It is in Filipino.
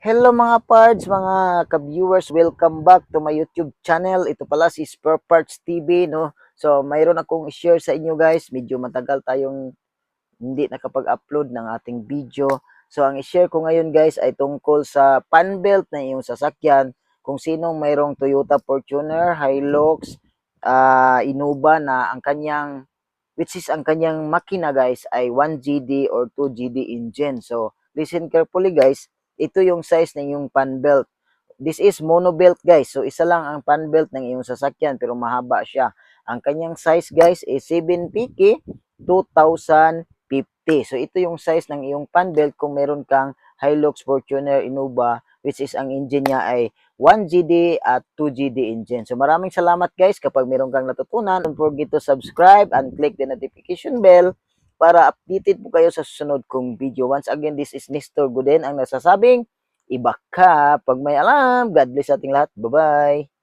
Hello mga parts, mga ka-viewers, welcome back to my YouTube channel. Ito pala si Spare Parts TV, no? So, mayroon akong i-share sa inyo guys. Medyo matagal tayong hindi nakapag-upload ng ating video. So, ang i-share ko ngayon guys ay tungkol sa pan belt na iyong sasakyan. Kung sinong mayroong Toyota Fortuner, Hilux, Innova na ang kanyang, which is ang kanyang makina guys ay 1GD or 2GD engine. So, listen carefully guys. Ito yung size ng iyong pan belt. This is mono belt guys. So isa lang ang pan belt ng iyong sasakyan pero mahaba siya. Ang kanyang size guys is 7PK 2050. So ito yung size ng iyong pan belt kung meron kang Hilux, Fortuner, Innova which is ang engine niya ay 1GD at 2GD engine. So maraming salamat guys kapag meron kang natutunan. Don't forget to subscribe and click the notification bell para updated po kayo sa susunod kong video. Once again, this is Nestor Guden ang nasasabing iba ka pag may alam. God bless ating lahat. Bye-bye.